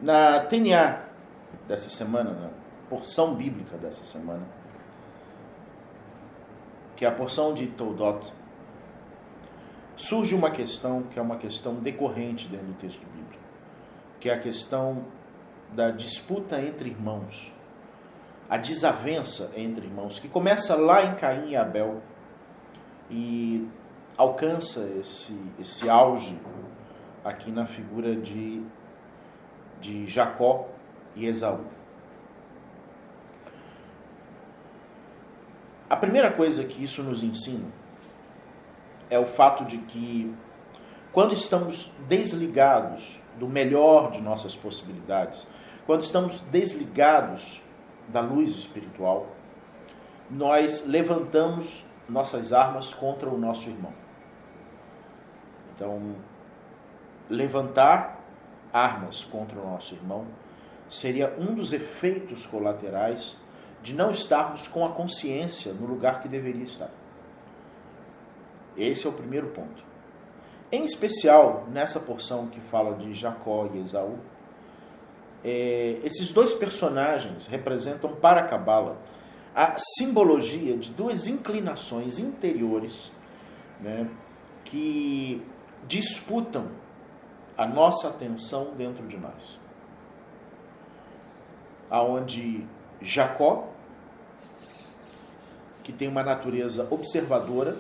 Na TNA dessa semana, na porção bíblica dessa semana, que é a porção de Toldot, surge uma questão que é uma questão decorrente dentro do texto bíblico, que é a questão da disputa entre irmãos, a desavença entre irmãos, que começa lá em Caim e Abel e alcança esse auge aqui na figura de Jacó e Esaú. A primeira coisa que isso nos ensina é o fato de que, quando estamos desligados do melhor de nossas possibilidades, quando estamos desligados da luz espiritual, nós levantamos nossas armas contra o nosso irmão. Então, levantar armas contra o nosso irmão seria um dos efeitos colaterais de não estarmos com a consciência no lugar que deveria estar. Esse é o primeiro ponto. Em especial, nessa porção que fala de Jacó e Esaú, esses dois personagens representam para a Cabala a simbologia de duas inclinações interiores, né, que disputam a nossa atenção dentro de nós. Aonde Jacó, que tem uma natureza observadora,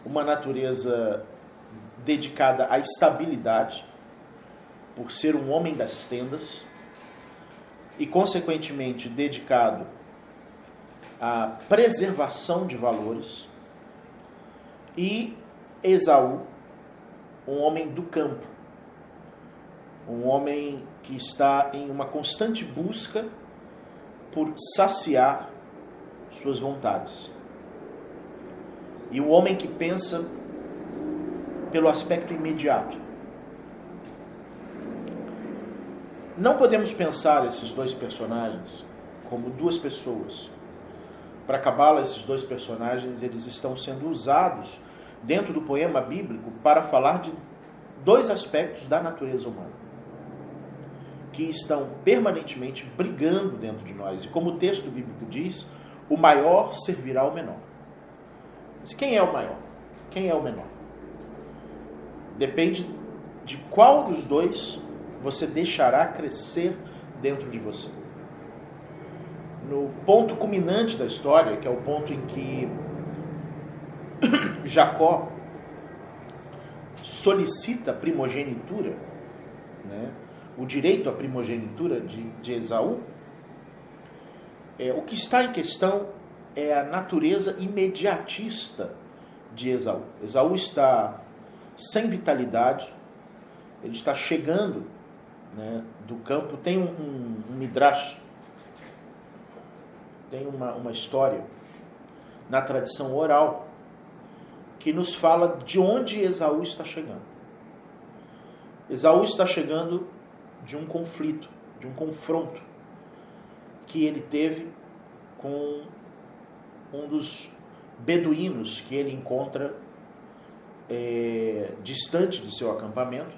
uma natureza dedicada à estabilidade, por ser um homem das tendas, e consequentemente dedicado à preservação de valores, e Esaú, um homem do campo, um homem que está em uma constante busca por saciar suas vontades. E o homem que pensa pelo aspecto imediato. Não podemos pensar esses dois personagens como duas pessoas. Para a Cabala, esses dois personagens eles estão sendo usados dentro do poema bíblico para falar de dois aspectos da natureza humana, que estão permanentemente brigando dentro de nós. E como o texto bíblico diz, o maior servirá ao menor. Mas quem é o maior? Quem é o menor? Depende de qual dos dois você deixará crescer dentro de você. No ponto culminante da história, que é o ponto em que Jacó solicita a primogenitura, né, o direito à primogenitura de Esaú, o que está em questão é a natureza imediatista de Esaú. Esaú está sem vitalidade, ele está chegando, né, do campo. Tem um midrash, tem uma história na tradição oral que nos fala de onde Esaú está chegando. Esaú está chegando de um conflito, de um confronto que ele teve com um dos beduínos que ele encontra distante de seu acampamento,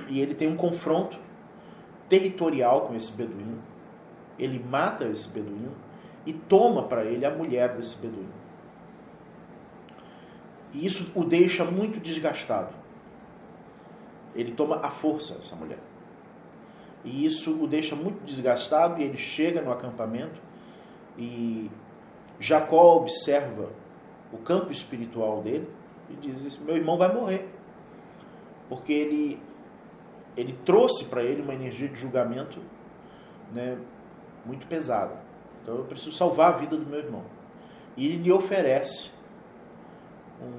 e ele tem um confronto territorial com esse beduíno. Ele mata esse beduíno e toma para ele a mulher desse beduíno. E isso o deixa muito desgastado. Ele toma à força essa mulher. E isso o deixa muito desgastado, e ele chega no acampamento e Jacó observa o campo espiritual dele e diz: meu irmão vai morrer. Porque ele trouxe para ele uma energia de julgamento, né, muito pesada. Então eu preciso salvar a vida do meu irmão. E ele lhe oferece um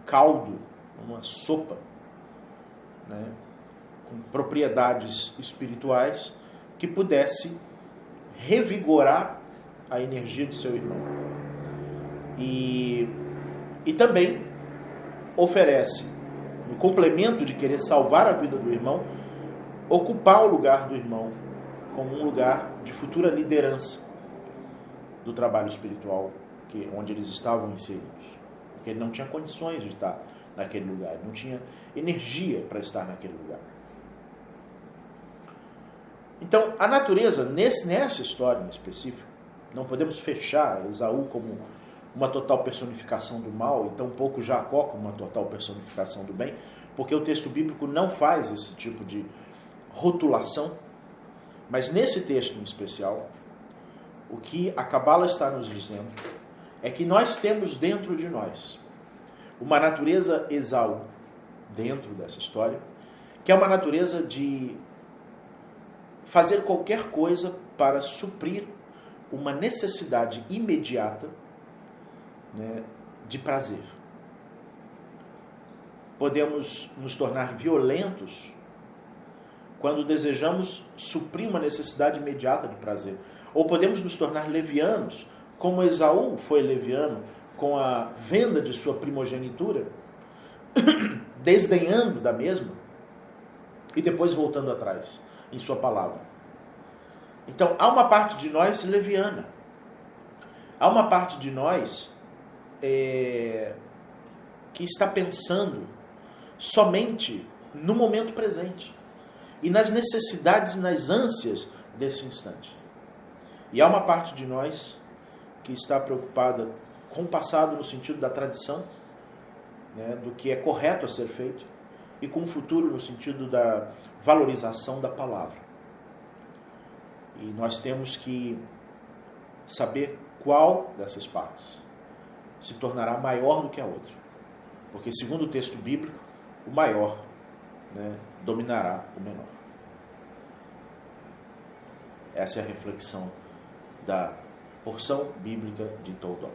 caldo, uma sopa, né, com propriedades espirituais que pudesse revigorar a energia de seu irmão. E também oferece, no complemento de querer salvar a vida do irmão, ocupar o lugar do irmão como um lugar de futura liderança do trabalho espiritual onde eles estavam inseridos, porque ele não tinha condições de estar naquele lugar, não tinha energia para estar naquele lugar. Então, a natureza, nessa história em específico, não podemos fechar Esaú como uma total personificação do mal, e tampouco Jacó como uma total personificação do bem, porque o texto bíblico não faz esse tipo de rotulação, mas nesse texto em especial, o que a Cabala está nos dizendo é que nós temos dentro de nós uma natureza Esaú dentro dessa história, que é uma natureza de fazer qualquer coisa para suprir uma necessidade imediata, né, de prazer. Podemos nos tornar violentos quando desejamos suprir uma necessidade imediata de prazer. Ou podemos nos tornar levianos, como Esaú foi leviano com a venda de sua primogenitura, desdenhando da mesma e depois voltando atrás em sua palavra. Então, há uma parte de nós leviana. Há uma parte de nós que está pensando somente no momento presente e nas necessidades e nas ânsias desse instante. E há uma parte de nós que está preocupada com o passado no sentido da tradição, né, do que é correto a ser feito, e com o futuro no sentido da valorização da palavra. E nós temos que saber qual dessas partes se tornará maior do que a outra. Porque, segundo o texto bíblico, o maior, né, dominará o menor. Essa é a reflexão da porção bíblica de Toldot.